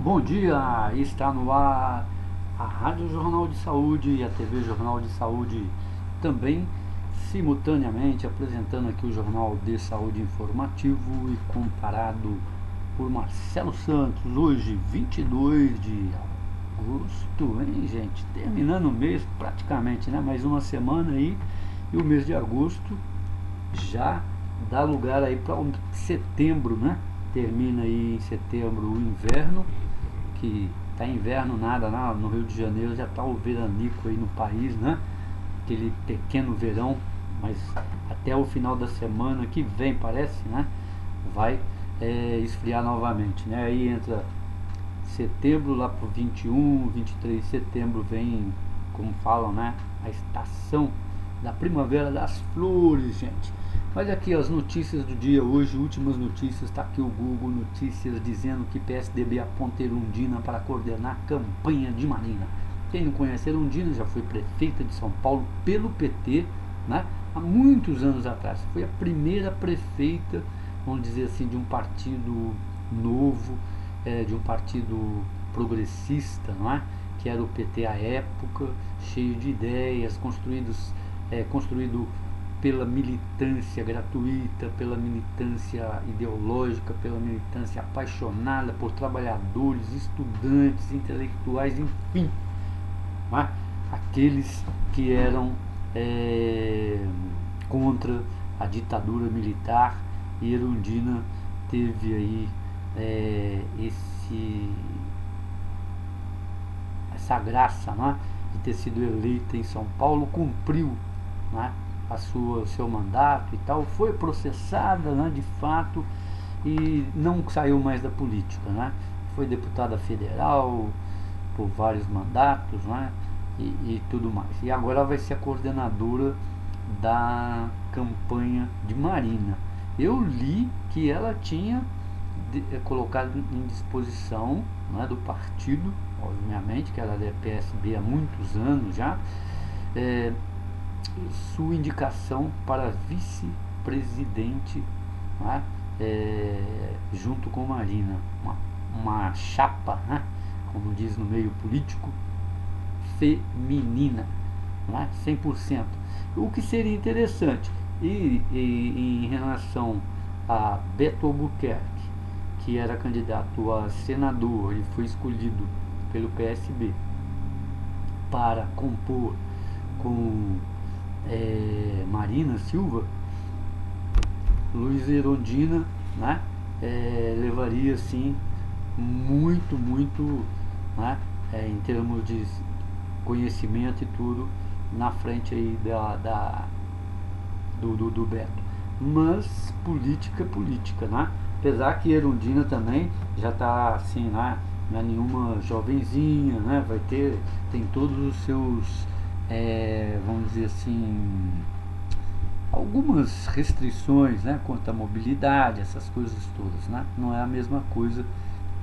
Bom dia, está no ar a Rádio Jornal de Saúde e a TV Jornal de Saúde, também simultaneamente apresentando aqui o Jornal de Saúde informativo e comparado por Marcelo Santos. Hoje, 22 de agosto, hein, gente? Terminando o mês praticamente, né? Mais uma semana aí e o mês de agosto já dá lugar aí para setembro, né? Termina aí em setembro o inverno, que tá inverno nada, no Rio de Janeiro já tá o veranico aí no país, né? Aquele pequeno verão, mas até o final da semana que vem, parece, né? Vai esfriar novamente, né? Aí entra setembro lá pro 21, 23 de setembro vem, como falam, né? A estação da primavera das flores, gente. Mas aqui as notícias do dia hoje, últimas notícias, está aqui o Google Notícias dizendo que PSDB aponta Erundina para coordenar a campanha de Marina. Quem não conhece Erundina, já foi prefeita de São Paulo pelo PT, né? Há muitos anos atrás. Foi a primeira prefeita, vamos dizer assim, de um partido novo, de um partido progressista, não é? Que era o PT à época, cheio de ideias, construído pela militância gratuita, pela militância ideológica, pela militância apaixonada por trabalhadores, estudantes, intelectuais, enfim, não é? Aqueles que eram contra a ditadura militar. E Erundina teve aí essa graça, né, de ter sido eleita em São Paulo, cumpriu, né, seu mandato e tal, foi processada, né, de fato, e não saiu mais da política, né? Foi deputada federal por vários mandatos, né, e tudo mais. E agora vai ser a coordenadora da campanha de Marina. Eu li que ela tinha colocado em disposição, né, do partido, obviamente, que ela é PSB há muitos anos já, sua indicação para vice-presidente, né, junto com Marina, uma chapa, né, como diz no meio político, feminina, né, 100%. O que seria interessante, e em relação a Beto Albuquerque, que era candidato a senador e foi escolhido pelo PSB para compor com Marina Silva, Luiz Erundina, né, levaria assim muito, né, em termos de conhecimento e tudo, na frente aí do Beto. Mas política é política, né? Apesar que Erundina também já está assim, né? Não é nenhuma jovenzinha, né? Tem todos os seus, vamos dizer assim, algumas restrições, né? Quanto à mobilidade, essas coisas todas, né? Não é a mesma coisa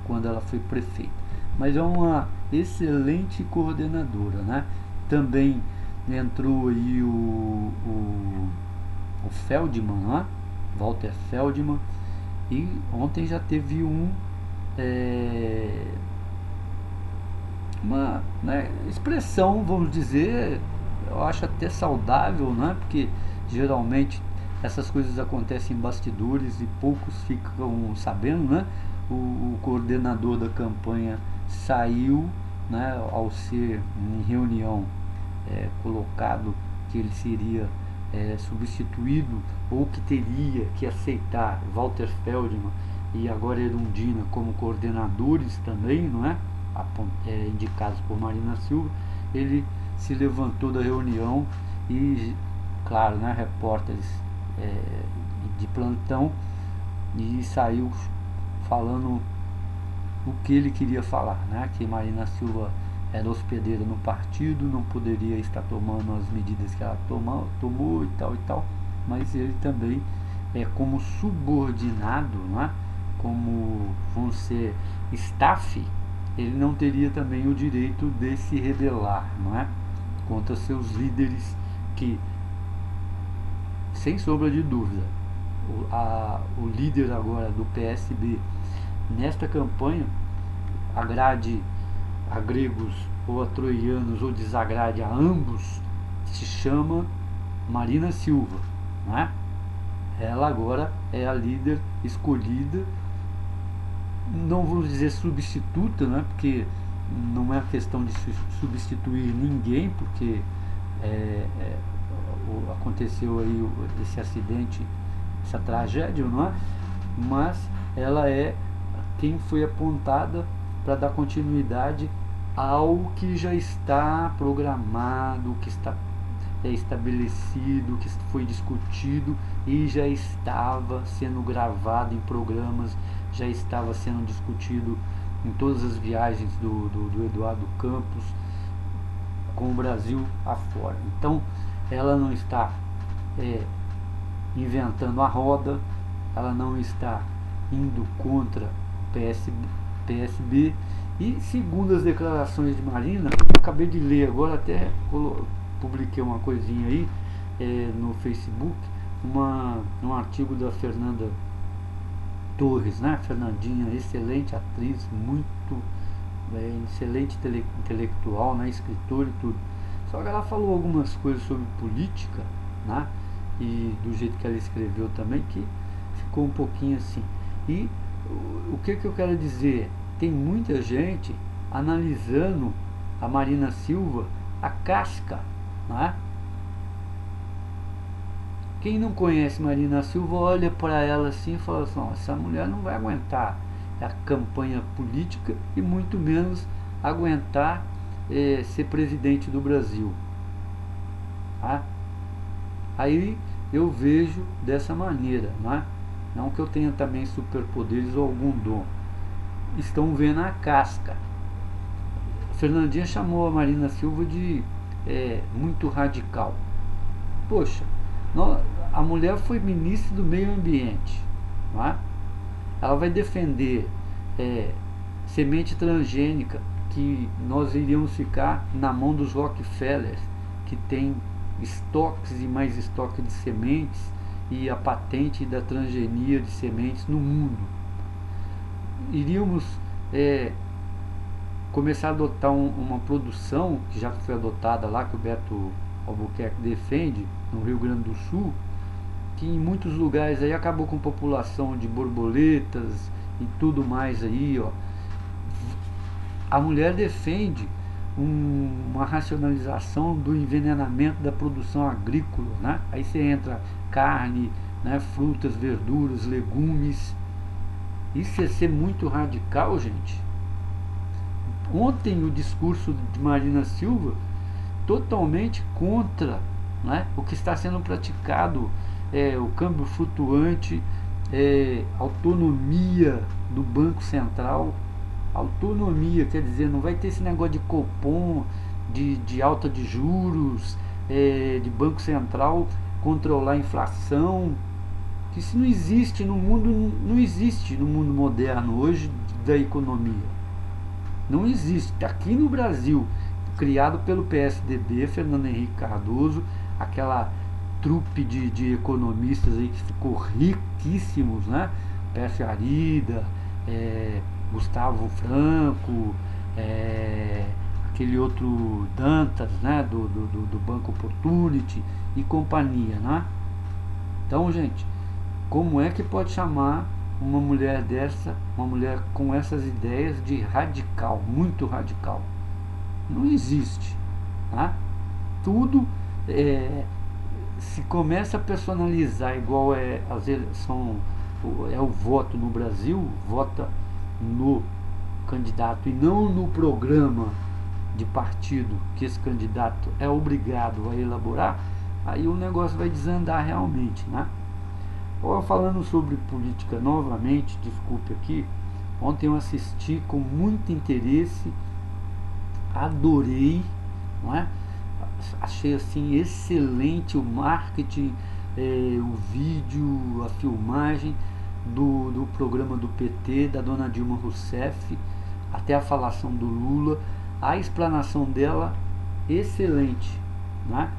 quando ela foi prefeita. Mas é uma excelente coordenadora, né? Também entrou aí o Feldman, né? Walter Feldman, e ontem já teve uma, né, expressão, vamos dizer, eu acho até saudável, né? Porque geralmente essas coisas acontecem em bastidores e poucos ficam sabendo, né? O coordenador da campanha saiu, né, ao ser em reunião colocado que ele seria substituído, ou que teria que aceitar Walter Feldman e agora Erundina como coordenadores também, não é? Indicados por Marina Silva. Ele se levantou da reunião e, claro, né, repórteres de plantão, e saiu falando o que ele queria falar, né? Que Marina Silva era hospedeira no partido, não poderia estar tomando as medidas que ela tomou e tal, mas ele também, como subordinado, né? Como, vamos ser, staff, ele não teria também o direito de se rebelar, não é? Contra seus líderes, que, sem sombra de dúvida, o líder agora do PSB nesta campanha, agrade a gregos ou a troianos ou desagrade a ambos, se chama Marina Silva, né? Ela agora é a líder escolhida, não vou dizer substituta, né? Porque não é questão de substituir ninguém, porque aconteceu aí esse acidente, essa tragédia, não é? Mas ela é quem foi apontada para dar continuidade ao que já está programado, que está estabelecido, que foi discutido e já estava sendo gravado em programas, já estava sendo discutido em todas as viagens do Eduardo Campos com o Brasil afora. Então ela não está inventando a roda, ela não está indo contra o PSB, e segundo as declarações de Marina, eu acabei de ler agora, até publiquei uma coisinha aí no Facebook, um artigo da Fernanda Torres, né? Fernandinha, excelente atriz, muito excelente intelectual, né? Escritora e tudo. Só que ela falou algumas coisas sobre política, né? E do jeito que ela escreveu também, que ficou um pouquinho assim. E o que eu quero dizer? Tem muita gente analisando a Marina Silva a casca, né? Quem não conhece Marina Silva olha para ela assim e fala assim: essa mulher não vai aguentar a campanha política e muito menos aguentar ser presidente do Brasil, tá? Aí eu vejo dessa maneira, né? Não que eu tenha também superpoderes ou algum dom. Estão vendo a casca. Fernandinha chamou a Marina Silva de muito radical. Poxa, a mulher foi ministra do meio ambiente, não é? Ela vai defender semente transgênica, que nós iríamos ficar na mão dos Rockefellers, que tem estoques e mais estoque de sementes e a patente da transgenia de sementes no mundo. Iríamos começar a adotar uma produção que já foi adotada lá, que o Beto Albuquerque defende, no Rio Grande do Sul, que em muitos lugares aí acabou com população de borboletas e tudo mais aí, ó. A mulher defende uma racionalização do envenenamento da produção agrícola, né? Aí você entra carne, né, frutas, verduras, legumes. Isso é ser muito radical, gente. Ontem o discurso de Marina Silva totalmente contra, né, o que está sendo praticado, o câmbio flutuante, autonomia do Banco Central. Autonomia, quer dizer, não vai ter esse negócio de Copom, de alta de juros, de Banco Central controlar a inflação, que isso não existe no mundo, não existe no mundo moderno hoje da economia. Não existe. Aqui no Brasil, criado pelo PSDB, Fernando Henrique Cardoso, aquela trupe de economistas aí que ficou riquíssimos, né? Pércio Arida, Gustavo Franco, aquele outro Dantas, né, do Banco Opportunity e companhia, né? Então, gente, como é que pode chamar uma mulher dessa, uma mulher com essas ideias de radical, muito radical? Não existe, tá? Tudo se começa a personalizar igual as eleições, o voto no Brasil, vota no candidato e não no programa de partido que esse candidato é obrigado a elaborar, aí o negócio vai desandar realmente, né? Falando sobre política novamente, desculpe aqui, ontem eu assisti com muito interesse, adorei, não é? Achei assim excelente o marketing, o vídeo, a filmagem do programa do PT, da dona Dilma Rousseff, até a falação do Lula, a explanação dela excelente, né?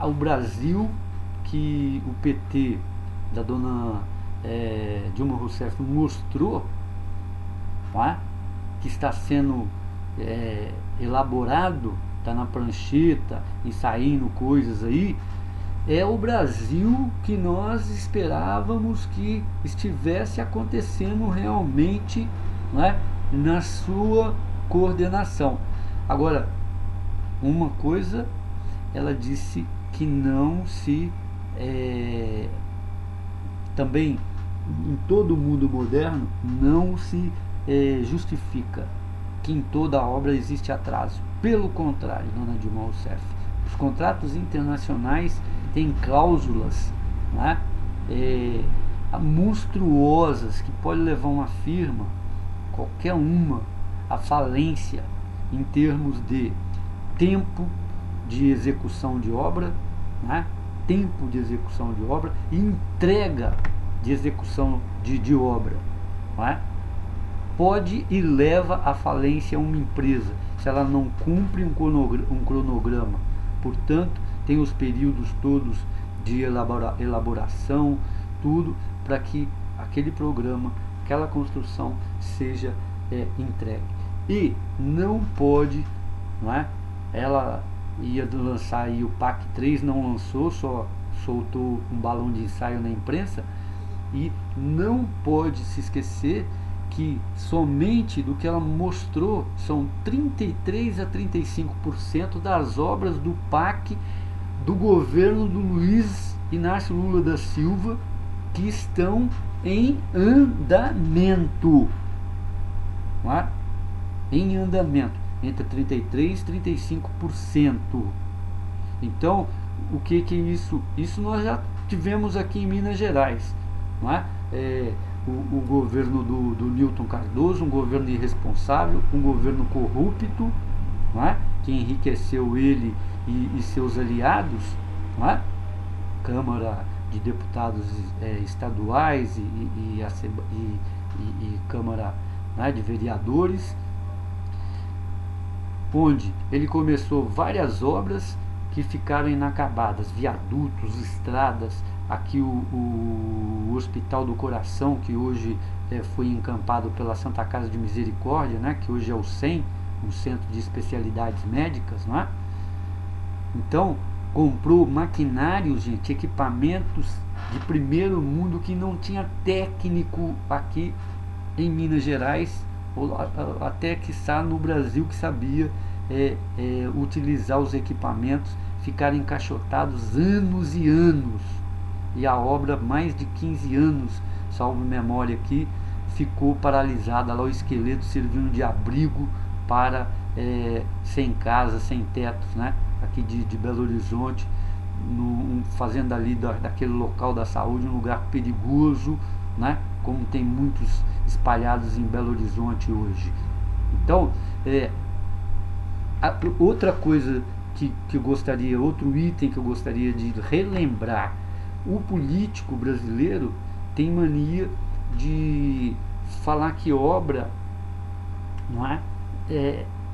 O Brasil que o PT da dona Dilma Rousseff mostrou, não é? que está sendo elaborado, está na prancheta e saindo coisas aí, é o Brasil que nós esperávamos que estivesse acontecendo realmente, não é, na sua coordenação. Agora, uma coisa, ela disse que não se também em todo o mundo moderno não se justifica que em toda obra existe atraso. Pelo contrário, dona Dilma Rousseff, os contratos internacionais têm cláusulas, né, monstruosas que pode levar uma firma, qualquer uma, à falência em termos de tempo de execução de obra, né, tempo de execução de obra e entrega de execução de obra, não é? Pode e leva à falência uma empresa se ela não cumpre um cronograma. Portanto, tem os períodos todos de elaboração, tudo para que aquele programa, aquela construção seja entregue. E não pode, não é? Ela ia lançar aí o PAC 3, não lançou, só soltou um balão de ensaio na imprensa. E não pode se esquecer que somente do que ela mostrou são 33 a 35% das obras do PAC do governo do Luiz Inácio Lula da Silva que estão em andamento, não é? Em andamento, entre 33 e 35%. Então, o que é isso? Isso nós já tivemos aqui em Minas Gerais, não é? O governo do Newton Cardoso, um governo irresponsável, um governo corrupto, não é? Que enriqueceu ele e seus aliados, não é? Câmara de Deputados estaduais e Câmara, né, de Vereadores, onde ele começou várias obras que ficaram inacabadas, viadutos, estradas, aqui o Hospital do Coração, que hoje foi encampado pela Santa Casa de Misericórdia, né, que hoje é o CEM, um centro de especialidades médicas, não é? Então, comprou maquinários, gente, equipamentos de primeiro mundo que não tinha técnico aqui em Minas Gerais, ou até quiçá no Brasil, que sabia utilizar os equipamentos, ficaram encaixotados anos e anos. E a obra, mais de 15 anos, salvo memória aqui, ficou paralisada lá, o esqueleto servindo de abrigo para sem casa, sem tetos, né? Aqui de Belo Horizonte, fazendo ali daquele local da saúde um lugar perigoso, né? Como tem muitos espalhados em Belo Horizonte hoje. Então, outra coisa que eu gostaria, outro item que eu gostaria de relembrar: o político brasileiro tem mania de falar que obra, não é?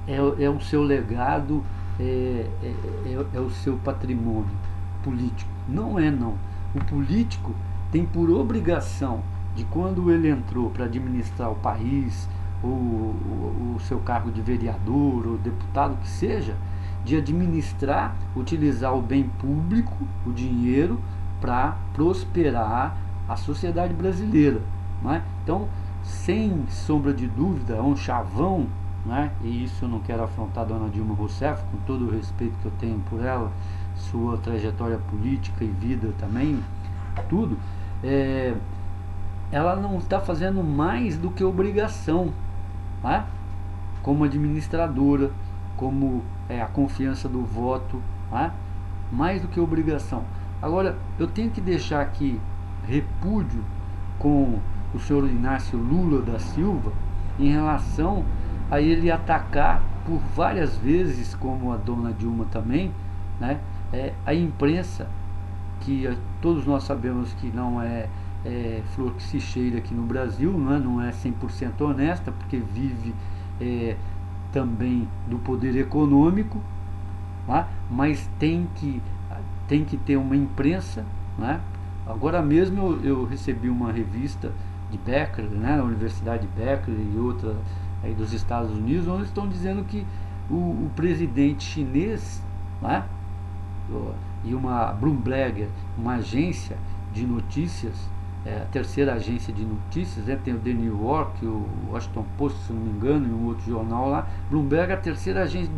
É o seu legado, é o seu patrimônio político. Não é, não. O político tem por obrigação de, quando ele entrou para administrar o país, ou o seu cargo de vereador ou deputado que seja, de administrar, utilizar o bem público, o dinheiro, para prosperar a sociedade brasileira, não é? Então, sem sombra de dúvida, é um chavão, né? E isso eu não quero afrontar a dona Dilma Rousseff, com todo o respeito que eu tenho por ela, sua trajetória política e vida também, tudo, ela não está fazendo mais do que obrigação, né? Como administradora, como a confiança do voto, né? Mais do que obrigação. Agora, eu tenho que deixar aqui repúdio com o senhor Inácio Lula da Silva em relação a ele atacar por várias vezes, como a dona Dilma também, né, a imprensa, que todos nós sabemos que não é flor que se cheira aqui no Brasil, não é 100% honesta, porque vive também do poder econômico, tá? Mas tem que ter uma imprensa, né? Agora mesmo eu recebi uma revista de Berkeley, né, a Universidade de Berkeley e outra aí dos Estados Unidos, onde estão dizendo que o presidente chinês, né, e uma Bloomberg, uma agência de notícias, a terceira agência de notícias, tem o The New York, o Washington Post, se não me engano, e um outro jornal lá. Bloomberg é a terceira agência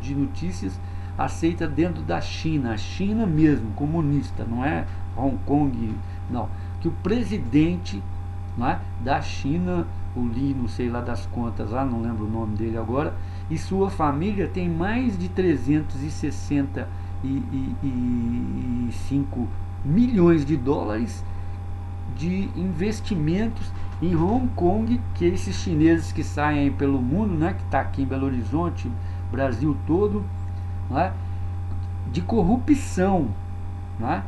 de notícias aceita dentro da China, a China mesmo, comunista, não é Hong Kong, não. Que o presidente, não é, da China, o Li, não sei lá das contas, lá, não lembro o nome dele agora, e sua família tem mais de 365 milhões de dólares de investimentos em Hong Kong, que esses chineses que saem aí pelo mundo, né, que está aqui em Belo Horizonte, Brasil todo, né, de corrupção, né,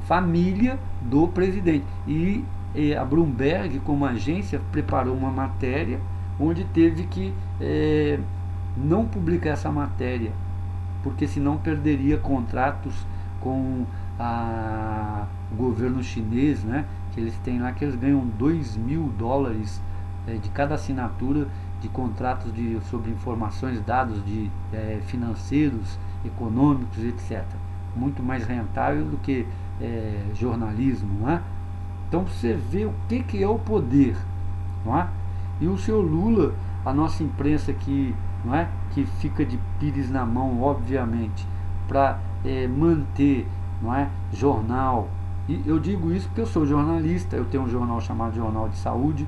família do presidente. E a Bloomberg, como agência, preparou uma matéria onde teve que não publicar essa matéria, porque senão perderia contratos com o governo chinês, né, que eles têm lá, que eles ganham $2.000 de cada assinatura de contratos sobre informações, dados financeiros, econômicos, etc. Muito mais rentável do que jornalismo, né? Então você vê o que é o poder, não é? E o seu Lula, a nossa imprensa que, não é, que fica de pires na mão, obviamente, para manter, não é, jornal. E eu digo isso porque eu sou jornalista, eu tenho um jornal chamado Jornal de Saúde.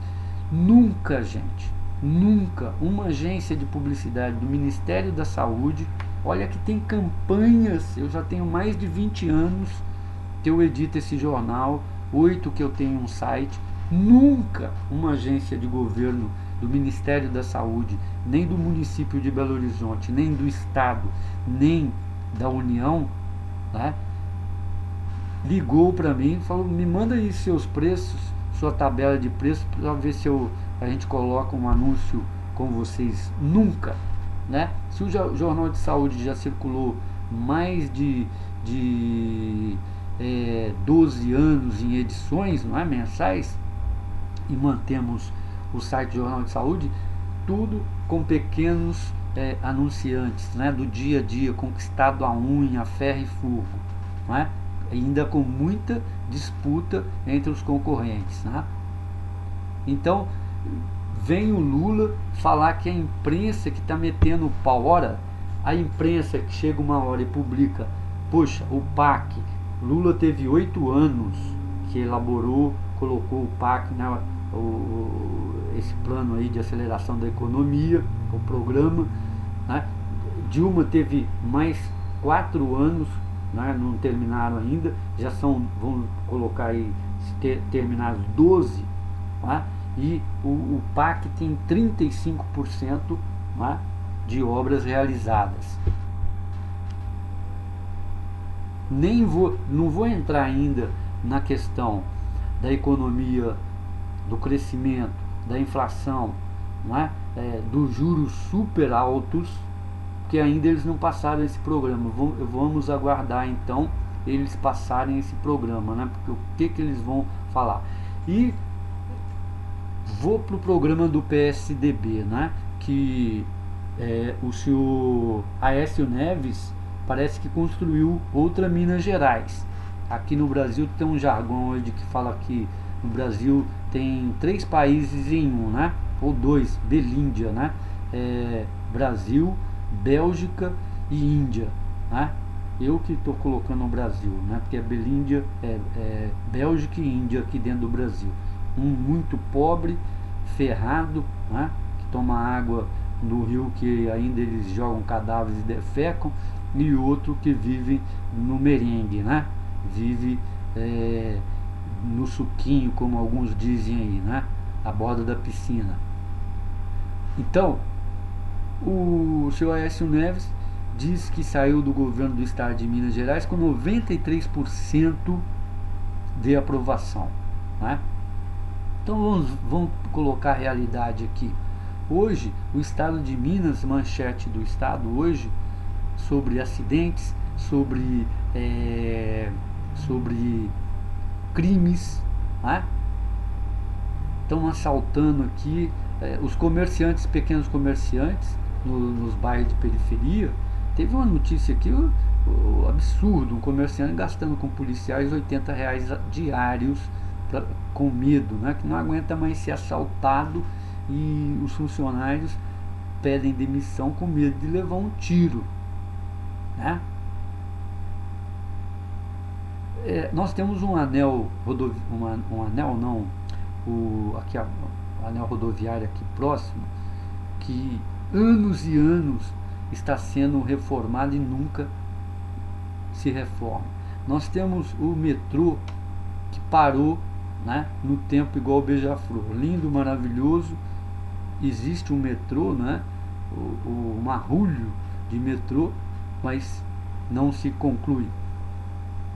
Nunca, gente, nunca uma agência de publicidade do Ministério da Saúde, olha que tem campanhas, eu já tenho mais de 20 anos que eu edito esse jornal, 8 que eu tenho um site, nunca uma agência de governo do Ministério da Saúde, nem do município de Belo Horizonte, nem do Estado, nem da União, né, ligou para mim e falou: me manda aí seus preços, sua tabela de preços, para ver se a gente coloca um anúncio com vocês. Nunca, né? Se o Jornal de Saúde já circulou mais de 12 anos em edições, não é, mensais, e mantemos o site Jornal de Saúde, tudo com pequenos anunciantes, né, do dia a dia, conquistado a unha, ferro e fogo, não é? Ainda com muita disputa entre os concorrentes, né? Então vem o Lula falar que a imprensa que está metendo o pau. Ora, a imprensa que chega uma hora e publica, poxa, o PAC, Lula teve 8 anos que elaborou, colocou o PAC, né, esse plano aí de aceleração da economia, o programa, né? Dilma teve mais 4 anos, né, não terminaram ainda, já são, vamos colocar aí, terminados 12, né, e o PAC tem 35%, né, de obras realizadas. Não vou entrar ainda na questão da economia, do crescimento, da inflação, não é? Dos juros super altos, que ainda eles não passaram esse programa. Vamos aguardar então eles passarem esse programa, né? Porque o que eles vão falar. E vou para o programa do PSDB, né? Que o senhor Aécio Neves parece que construiu outra Minas Gerais. Aqui no Brasil tem um jargão hoje que fala que no Brasil tem 3 países em um, né? Ou 2, Belíndia, né? Brasil, Bélgica e Índia, né? Eu que estou colocando o Brasil, né? Porque Belíndia, Bélgica e Índia aqui dentro do Brasil. Um muito pobre, ferrado, né? Que toma água no rio que ainda eles jogam cadáveres e defecam, e outro que vive no merengue, né? Vive no suquinho, como alguns dizem aí, né? À borda da piscina. Então, o senhor Aécio Neves diz que saiu do governo do estado de Minas Gerais com 93% de aprovação, né? Então vamos colocar a realidade aqui. Hoje, o estado de Minas, manchete do estado hoje, sobre acidentes, sobre crimes, né? Estão assaltando aqui os comerciantes, pequenos comerciantes, nos bairros de periferia, teve uma notícia aqui, o absurdo, um comerciante gastando com policiais R$ 80 diários com medo, né, que não aguenta mais ser assaltado, e os funcionários pedem demissão com medo de levar um tiro, né? Nós temos um anel um anel não, aqui o anel rodoviário aqui próximo, que anos e anos está sendo reformado e nunca se reforma. Nós temos o metrô que parou, né, no tempo igual o Beija-Flor, lindo, maravilhoso. Existe um metrô, né, o marrulho de metrô, mas não se conclui.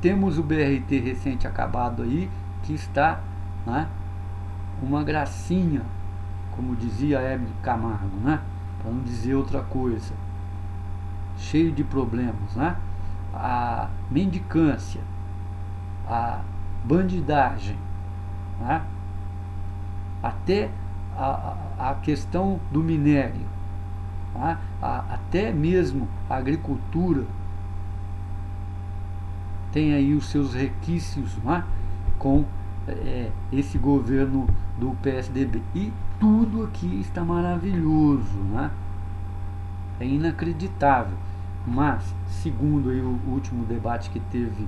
Temos o BRT recente acabado aí, que está, né, uma gracinha, como dizia Hebe Camargo, né, para não dizer outra coisa, cheio de problemas, né? A mendicância, a bandidagem, né? Até a questão do minério, né? Até mesmo a agricultura tem aí os seus requisitos, né, com esse governo do PSDB. E tudo aqui está maravilhoso, né? É inacreditável. Mas, segundo aí o último debate que teve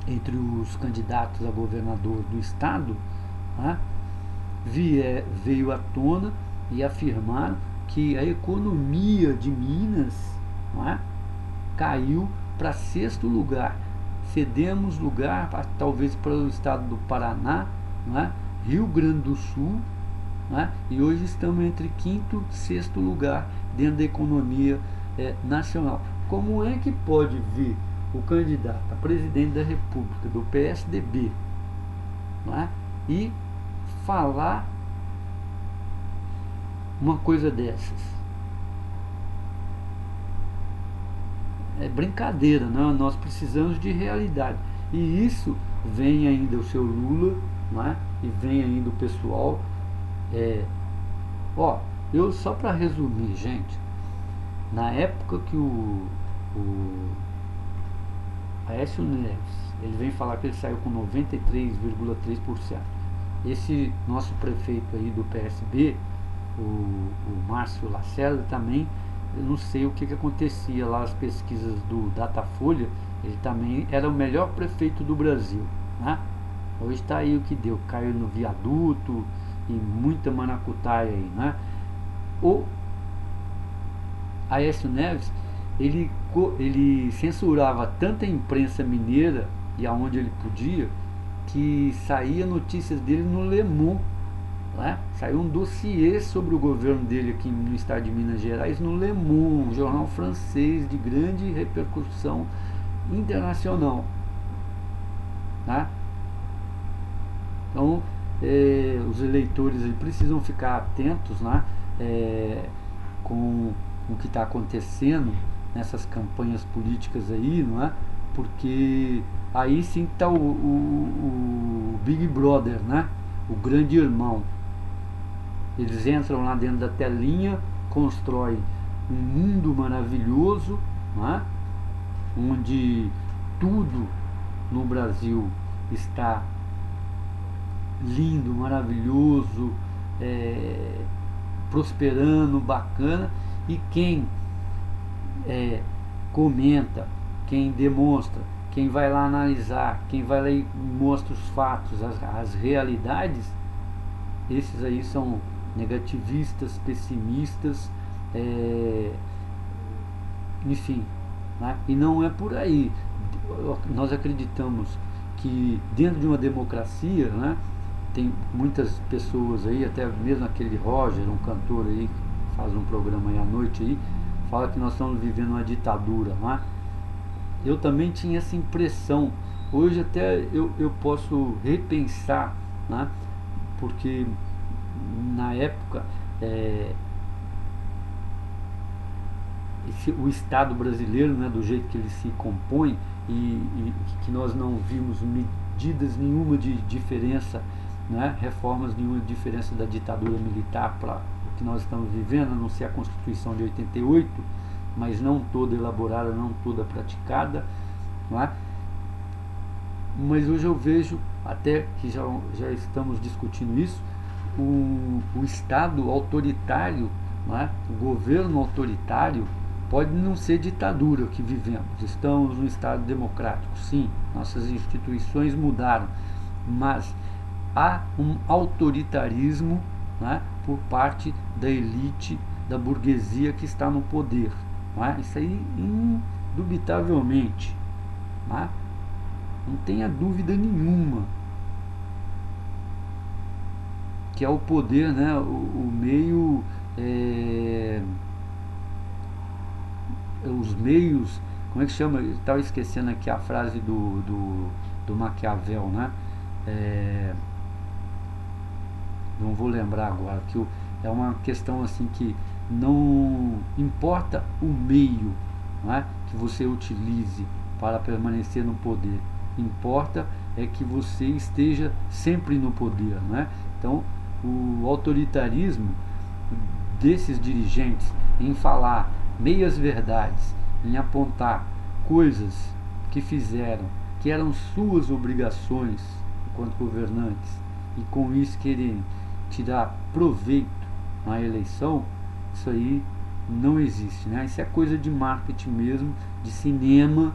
entre os candidatos a governador do estado, né, veio à tona e afirmaram que a economia de Minas, né, caiu para 6º lugar. Cedemos lugar talvez para o estado do Paraná, né, Rio Grande do Sul, né, e hoje estamos entre 5º e 6º lugar dentro da economia nacional. Como é que pode vir o candidato a presidente da República do PSDB, né, e falar uma coisa dessas? É brincadeira, né? Nós precisamos de realidade. E isso vem ainda o seu Lula, né? E vem ainda o pessoal. Eu só para resumir, gente, na época que o Aécio Neves, ele vem falar que ele saiu com 93,3%. Esse nosso prefeito aí do PSB, o Márcio Lacerda, também, eu não sei o que acontecia lá, as pesquisas do Datafolha, ele também era o melhor prefeito do Brasil, né? Hoje está aí o que deu, caiu no viaduto e muita maracutaia aí, né? O Aécio Neves, ele censurava tanta imprensa mineira e aonde ele podia, que saía notícias dele no Le Monde, né? Saiu um dossiê sobre o governo dele aqui no estado de Minas Gerais no Le Monde, um jornal francês de grande repercussão internacional, né? Então, os eleitores precisam ficar atentos, né, com o que está acontecendo nessas campanhas políticas aí, não é? Porque aí sim está o Big Brother, né? O grande irmão. Eles entram lá dentro da telinha, constroem um mundo maravilhoso, né, onde tudo no Brasil está lindo, maravilhoso, prosperando, bacana, e quem comenta, quem demonstra, quem vai lá analisar, quem vai lá e mostra os fatos, as realidades, esses aí são negativistas, pessimistas, enfim, né? E não é por aí. Nós acreditamos que dentro de uma democracia, né, tem muitas pessoas aí, até mesmo aquele Roger, um cantor aí que faz um programa aí à noite aí, fala que nós estamos vivendo uma ditadura, né? Eu também tinha essa impressão. Hoje até eu posso repensar, né? Porque na época o Estado brasileiro, né, do jeito que ele se compõe, e que nós não vimos medidas nenhuma de diferença né, reformas nenhuma diferença da ditadura militar para o que nós estamos vivendo, a não ser a Constituição de 88, mas não toda elaborada, não toda praticada, não é? Mas hoje eu vejo, até que já estamos discutindo isso, o Estado autoritário, não é? O governo autoritário pode não ser ditadura que vivemos, estamos num Estado democrático, sim, nossas instituições mudaram, mas há um autoritarismo, né, por parte da elite, da burguesia que está no poder, não é? Isso aí indubitavelmente, não é? Não tenha dúvida nenhuma que é o poder, né, o meio, os meios, como é que chama? Eu estava esquecendo aqui a frase do Maquiavel, né? Não vou lembrar agora, que é uma questão assim que não importa o meio, não é, que você utilize para permanecer no poder, importa é que você esteja sempre no poder, né? Então o autoritarismo desses dirigentes em falar meias verdades, em apontar coisas que fizeram, que eram suas obrigações enquanto governantes, e com isso querem tirar proveito na eleição, isso aí não existe, né? Isso é coisa de marketing mesmo, de cinema,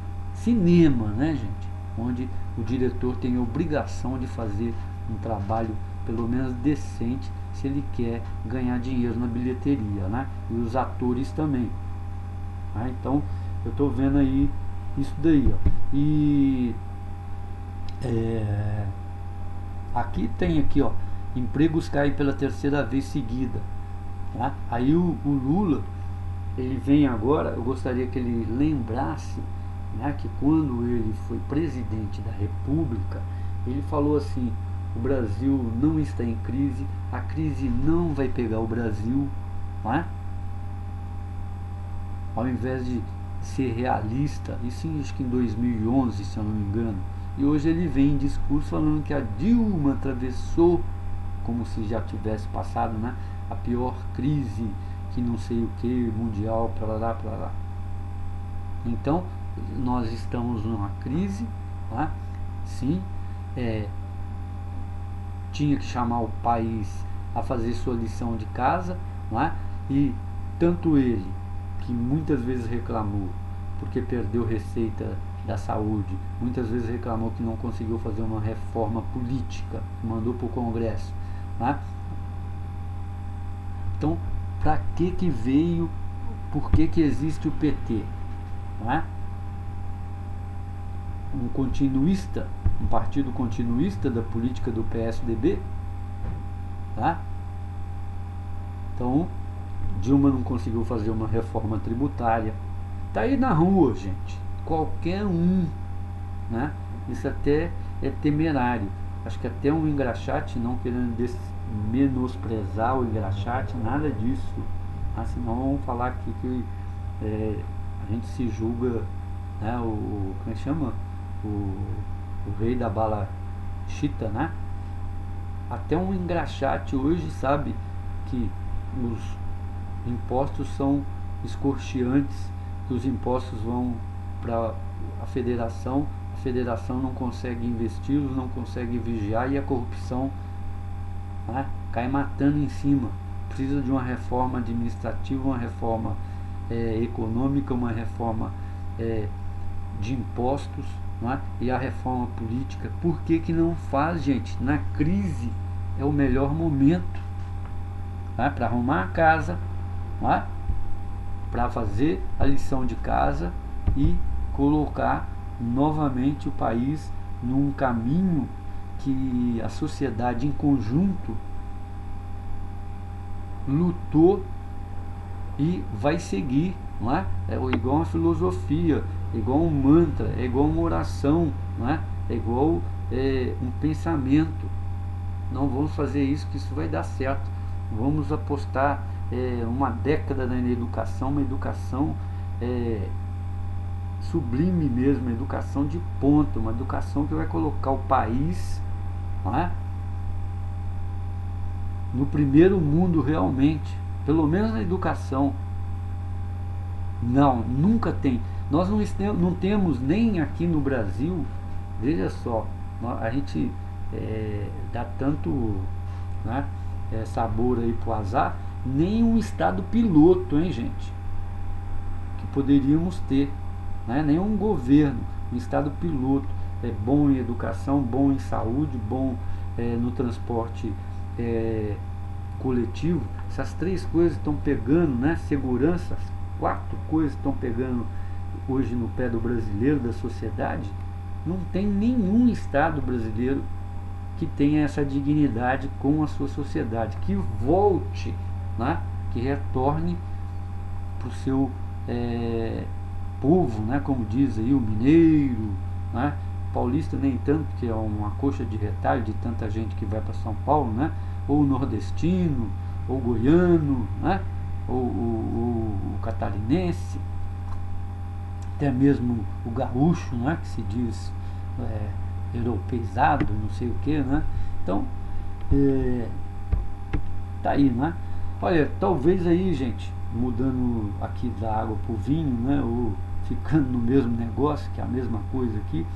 né, gente? Onde o diretor tem a obrigação de fazer um trabalho pelo menos decente se ele quer ganhar dinheiro na bilheteria, né? E os atores também. Então eu estou vendo aí isso daí, ó. E aqui tem aqui, ó, empregos caem pela terceira vez seguida, tá? Aí o Lula, ele vem agora, eu gostaria que ele lembrasse, né, que quando ele foi presidente da República, ele falou assim: o Brasil não está em crise, a crise não vai pegar o Brasil, não é? Ao invés de ser realista, isso acho que em 2011, se eu não me engano, e hoje ele vem em discurso falando que a Dilma atravessou, como se já tivesse passado, né, a pior crise, que não sei o que, mundial, para lá. Então, nós estamos numa crise, tá? Sim, tinha que chamar o país a fazer sua lição de casa, não é? E tanto ele, que muitas vezes reclamou porque perdeu receita da saúde, muitas vezes reclamou que não conseguiu fazer uma reforma política, mandou para o Congresso, né? Então, para que veio, por que existe o PT, não é? Um continuista, um partido continuista da política do PSDB, tá? Então, Dilma não conseguiu fazer uma reforma tributária, tá aí na rua, gente, qualquer um, né? Isso até é temerário, acho que até um engraxate, não querendo menosprezar o engraxate, nada disso, senão vamos falar aqui que a gente se julga, né, como é que chama? O rei da bala chita, né? Até um engraxate hoje sabe que os impostos são escorcheantes, que os impostos vão para a federação não consegue investir, não consegue vigiar, e a corrupção, né, cai matando em cima. Precisa de uma reforma administrativa, uma reforma econômica, uma reforma de impostos, não é? E a reforma política. Por que não faz, gente? Na crise é o melhor momento, né, para arrumar a casa, não é? Para fazer a lição de casa e colocar novamente o país num caminho que a sociedade em conjunto lutou e vai seguir, não é? É igual uma filosofia, é igual um mantra, é igual uma oração, não é? É igual um pensamento. Não vamos fazer isso, que isso vai dar certo. Vamos apostar uma década na educação, uma educação sublime mesmo, uma educação de ponta, uma educação que vai colocar o país, não é, no primeiro mundo realmente, pelo menos na educação. Não, nunca tem. Nós não temos nem aqui no Brasil, veja só, a gente dá tanto, né, sabor aí pro azar, nem um estado piloto, hein, gente? Que poderíamos ter, né? Nenhum governo, um estado piloto, bom em educação, bom em saúde, bom no transporte coletivo. Essas três coisas estão pegando, né? Segurança, as quatro coisas estão pegando hoje no pé do brasileiro, da sociedade. Não tem nenhum estado brasileiro que tenha essa dignidade com a sua sociedade, que volte, né? Que retorne para o seu povo, né? Como diz aí o mineiro, né? Paulista nem tanto, que é uma coxa de retalho de tanta gente que vai para São Paulo, né? Ou o nordestino, ou o goiano, né? Ou o catarinense, até mesmo o gaúcho, né? Que se diz europeizado, não sei o que, né? Então, tá aí, né? Olha, talvez aí, gente, mudando aqui da água pro vinho, né? Ou ficando no mesmo negócio, que é a mesma coisa aqui,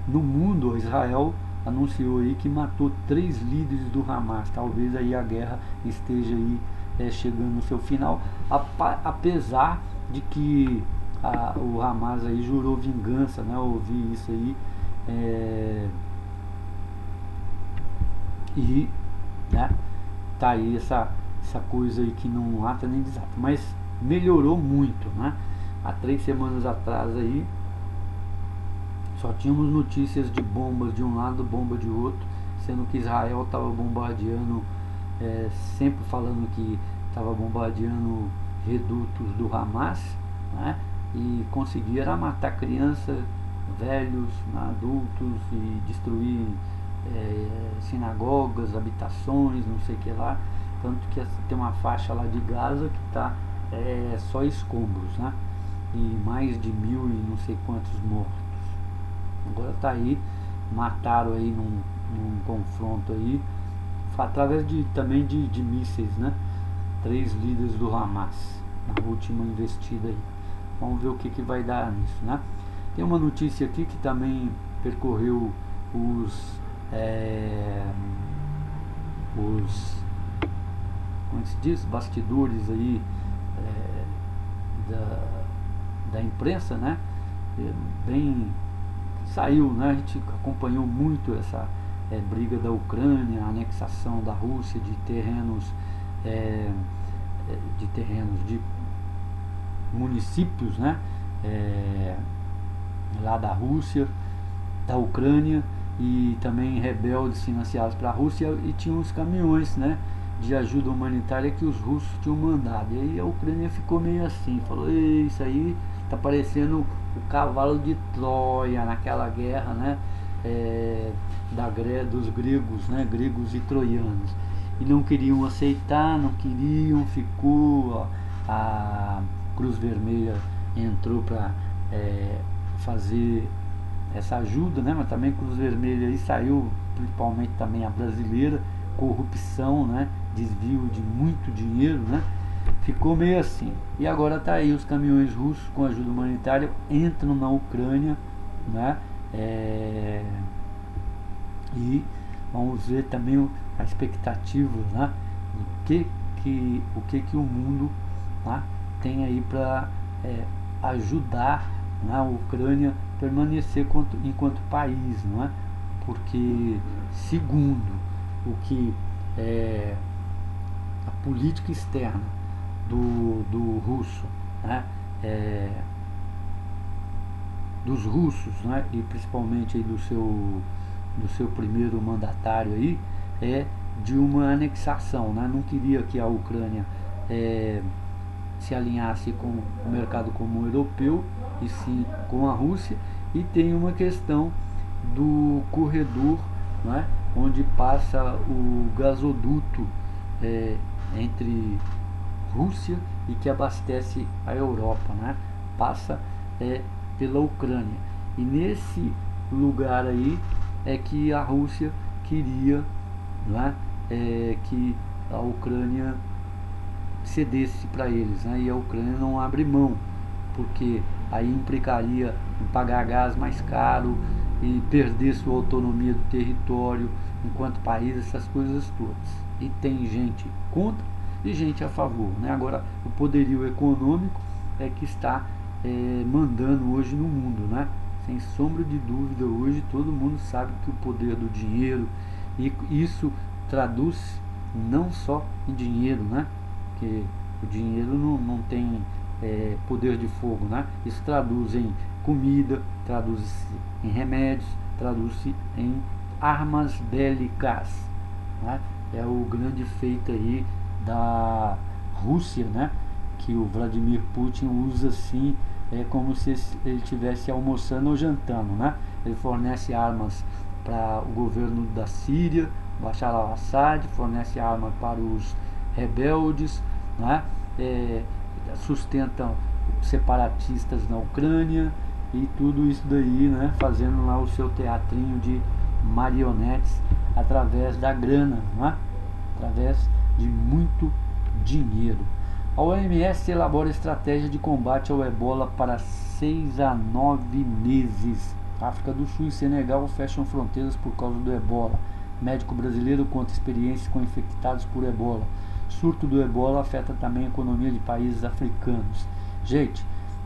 no mundo, Israel anunciou aí que matou 3 líderes do Hamas. Talvez aí a guerra esteja aí chegando no seu final, apesar de que o Hamas aí jurou vingança, né? Eu ouvi isso aí, e, né, tá aí essa coisa aí que não ata nem desata, mas melhorou muito, né? Há 3 semanas atrás aí só tínhamos notícias de bombas de um lado, bomba de outro, sendo que Israel estava bombardeando, sempre falando que estava bombardeando redutos do Hamas, né? E conseguia matar crianças, velhos, adultos, e destruir sinagogas, habitações, não sei o que lá. Tanto que tem uma faixa lá de Gaza que está só escombros, né? E mais de 1000 e não sei quantos mortos. Agora está aí, mataram aí num confronto aí, através também de mísseis, né? 3 líderes do Hamas na última investida aí. Vamos ver o que vai dar nisso, né? Tem uma notícia aqui que também percorreu os como se diz, bastidores aí da imprensa, né? Bem, saiu, né? A gente acompanhou muito essa briga da Ucrânia, a anexação da Rússia de terrenos de municípios, né? Lá da Rússia, da Ucrânia, e também rebeldes financiados para a Rússia, e tinha uns caminhões, né, de ajuda humanitária que os russos tinham mandado. E aí a Ucrânia ficou meio assim, falou: isso aí tá parecendo o cavalo de Troia naquela guerra, né, dos gregos, né, gregos e troianos. E não queriam aceitar, não queriam, ficou, a Cruz Vermelha entrou para fazer essa ajuda, né? Mas também Cruz Vermelha aí saiu, principalmente também a brasileira, corrupção, né? Desvio de muito dinheiro, né? Ficou meio assim. E agora tá aí, os caminhões russos com ajuda humanitária entram na Ucrânia, né? E vamos ver também a expectativa, né? O que o mundo, né, tem aí para ajudar, né, a Ucrânia permanecer enquanto país, não é? Porque, segundo o que a política externa do russo, né, dos russos, né, e principalmente aí do seu primeiro mandatário aí, de uma anexação, né? Não queria que a Ucrânia se alinhasse com o mercado comum europeu, e sim com a Rússia. E tem uma questão do corredor, né, onde passa o gasoduto entre Rússia e que abastece a Europa, né? Passa pela Ucrânia. E nesse lugar aí é que a Rússia queria, né, que a Ucrânia cedesse para eles, né? E a Ucrânia não abre mão, porque aí implicaria em pagar gás mais caro e perder sua autonomia do território enquanto país, essas coisas todas. E tem gente contra e gente a favor, né? Agora, o poderio econômico é que está mandando hoje no mundo, né? Sem sombra de dúvida, hoje todo mundo sabe que o poder do dinheiro, e isso traduz não só em dinheiro, né? Porque o dinheiro não tem poder de fogo, né? Isso traduz em comida, traduz em remédios, traduz-se em armas bélicas, né? É o grande feito aí da Rússia, né? Que o Vladimir Putin usa assim, como se ele estivesse almoçando ou jantando, né? Ele fornece armas para o governo da Síria, Bashar al-Assad, fornece armas para os rebeldes, né? Sustenta separatistas na Ucrânia e tudo isso daí, né? Fazendo lá o seu teatrinho de marionetes através da grana, né? Através de muito dinheiro. A OMS elabora estratégia de combate ao ebola para 6 a 9 meses. África do Sul e Senegal fecham fronteiras por causa do ebola. Médico brasileiro conta experiências com infectados por ebola. Surto do ebola afeta também a economia de países africanos. Gente,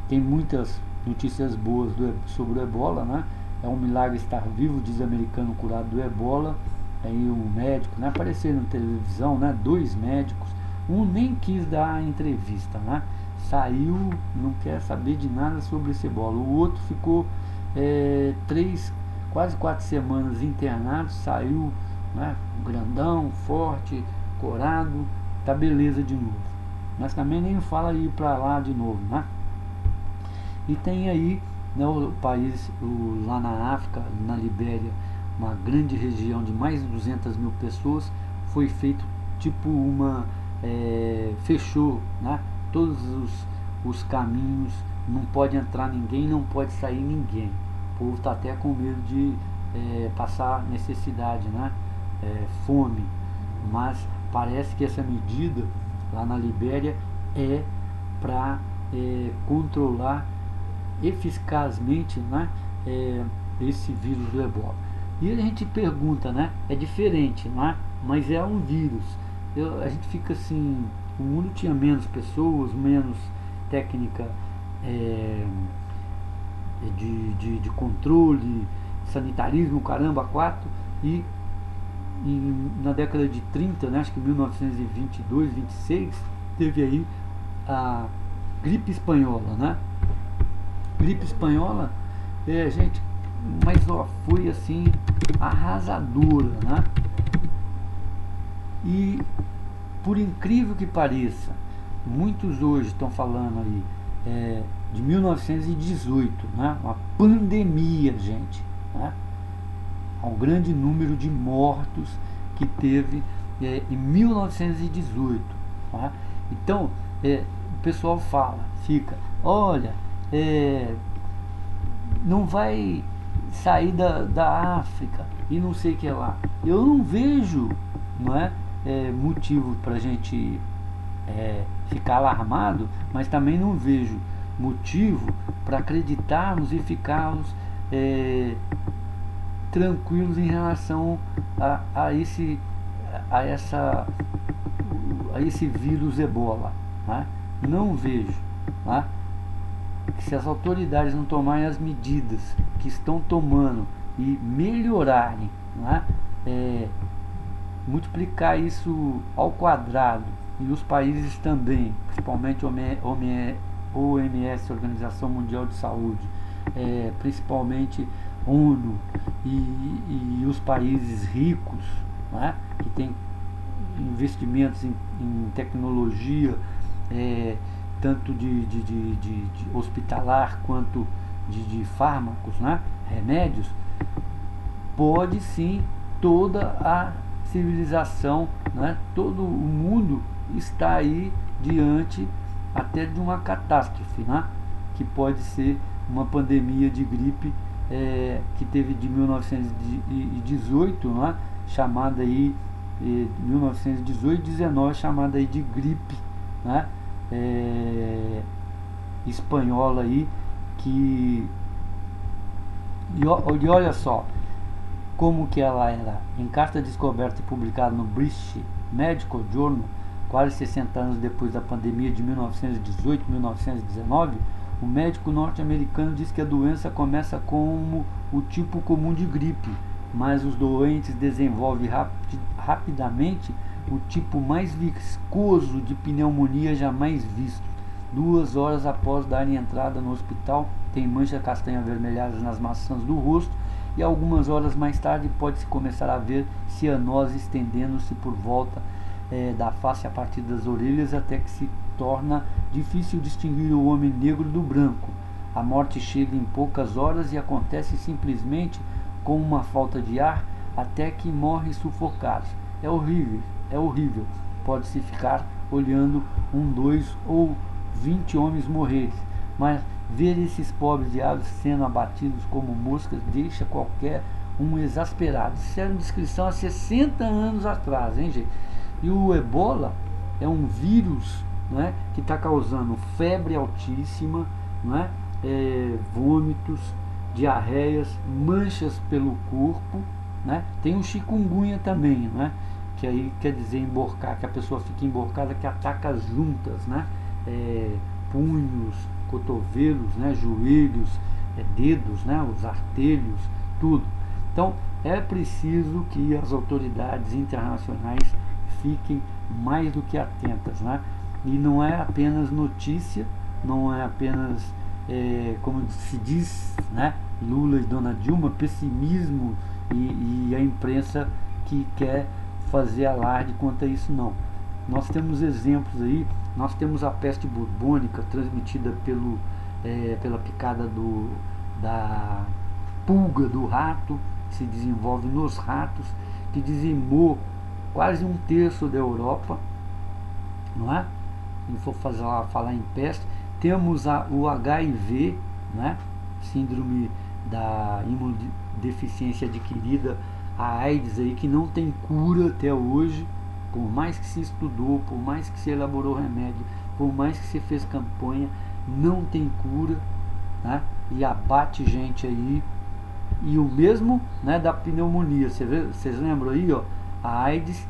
tem muitas notícias boas sobre o ebola, né? É um milagre estar vivo, diz o americano curado do ebola. Aí um médico, né? Apareceram na televisão, né? 2 médicos. Um nem quis dar a entrevista, né? Saiu, não quer saber de nada sobre esse ebola. O outro ficou quase 4 semanas internado, saiu, né? Grandão, forte, corado, tá beleza de novo. Mas também nem fala ir para lá de novo, né? E tem aí, né, o país lá na África, na Libéria, uma grande região de mais de 200 mil pessoas, foi feito tipo fechou, né, todos os caminhos, não pode entrar ninguém, não pode sair ninguém. O povo está até com medo de passar necessidade, né, fome, mas parece que essa medida lá na Libéria é para controlar eficazmente, né, esse vírus do ebola. E a gente pergunta, né, é diferente, não é? Mas é um vírus. A gente fica assim, o mundo tinha menos pessoas, menos técnica de controle, sanitarismo, caramba, 4, e na década de 30, né, acho que 1922, 26, teve aí a gripe espanhola, né? Gripe espanhola, gente, mas ó, foi assim, arrasadora, né? E por incrível que pareça, muitos hoje estão falando aí de 1918, né? Uma pandemia, gente, né? Um grande número de mortos que teve em 1918, né? Então o pessoal fica, olha, não vai sair da África e não sei o que lá. Eu não vejo, não é, motivo para a gente ficar alarmado, mas também não vejo motivo para acreditarmos e ficarmos tranquilos em relação a esse vírus ebola, né? Não vejo, né, que se as autoridades não tomarem as medidas que estão tomando e melhorarem, né, multiplicar isso ao quadrado, e os países também, principalmente OMS, Organização Mundial de Saúde, principalmente ONU e os países ricos, né, que têm investimentos em tecnologia, tanto de hospitalar quanto de fármacos, né, remédios, pode sim toda a civilização, né, todo o mundo está aí diante até de uma catástrofe, né, que pode ser uma pandemia de gripe que teve de 1918, né, chamada aí 1918 e 19, chamada aí de gripe, né, espanhola aí, e olha só como que ela era. Em carta descoberta e publicada no British Medical Journal, quase 60 anos depois da pandemia de 1918-1919, o médico norte-americano diz que a doença começa como o tipo comum de gripe, mas os doentes desenvolvem rapidamente o tipo mais viscoso de pneumonia jamais visto. 2 horas após darem entrada no hospital, tem manchas castanho avermelhadas nas maçãs do rosto, e algumas horas mais tarde pode-se começar a ver cianose estendendo-se por volta da face a partir das orelhas, até que se torna difícil distinguir o homem negro do branco. A morte chega em poucas horas e acontece simplesmente com uma falta de ar, até que morre sufocado. É horrível, é horrível. Pode-se ficar olhando 1, 2 ou 20 homens morrer, mas ver esses pobres diabos sendo abatidos como moscas deixa qualquer um exasperado. Isso era uma descrição há 60 anos atrás, hein, gente? E o ebola é um vírus, né, que está causando febre altíssima, né, vômitos, diarreias, manchas pelo corpo, né? Tem o chikungunya também, né, que aí quer dizer emborcar, que a pessoa fica emborcada, que ataca as juntas, né, punhos, cotovelos, né, joelhos, dedos, né, os artelhos, tudo. Então é preciso que as autoridades internacionais fiquem mais do que atentas, né? E não é apenas notícia, não é apenas, como se diz, né, Lula e Dona Dilma, pessimismo e a imprensa que quer fazer alarde quanto a isso, não. Nós temos exemplos aí, nós temos a peste bubônica transmitida pela picada da pulga do rato, que se desenvolve nos ratos, que dizimou quase 1/3 da Europa, não é? Se for falar em peste, temos o HIV, né? Síndrome da imunodeficiência adquirida, a AIDS aí, que não tem cura até hoje, por mais que se estudou, por mais que se elaborou remédio, por mais que se fez campanha, não tem cura, né? E abate gente aí. E o mesmo, né, da pneumonia. Vocês lembram aí, ó, a AIDS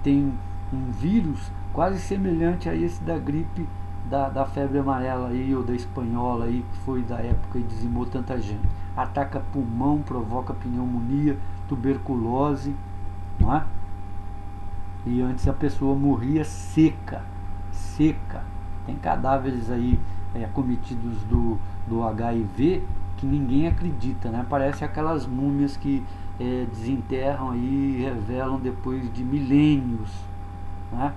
tem um vírus quase semelhante a esse da gripe, da febre amarela aí, ou da espanhola aí, que foi da época e dizimou tanta gente. Ataca pulmão, provoca pneumonia, tuberculose, não é? E antes a pessoa morria seca. Tem cadáveres aí acometidos do HIV que ninguém acredita, né? Parece aquelas múmias que desenterram aí e revelam depois de milênios, né?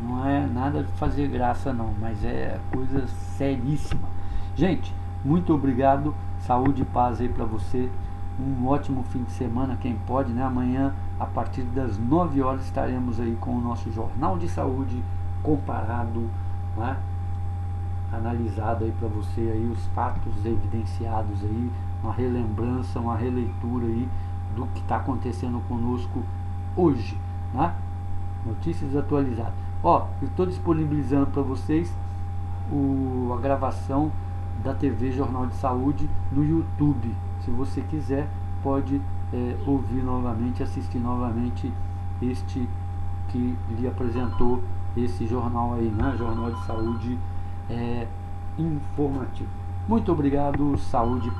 Não é nada de fazer graça não, mas é coisa seríssima. Gente, muito obrigado, saúde e paz aí pra você. Um ótimo fim de semana, quem pode, né? Amanhã, a partir das 9 horas, estaremos aí com o nosso Jornal de Saúde comparado, né? Analisado aí para você aí os fatos evidenciados aí, uma relembrança, uma releitura aí do que está acontecendo conosco hoje, né? Notícias atualizadas. Ó, eu estou disponibilizando para vocês a gravação da TV Jornal de Saúde no YouTube. Se você quiser, pode ouvir novamente, assistir novamente este que lhe apresentou esse jornal aí, né? Jornal de Saúde informativo. Muito obrigado, saúde.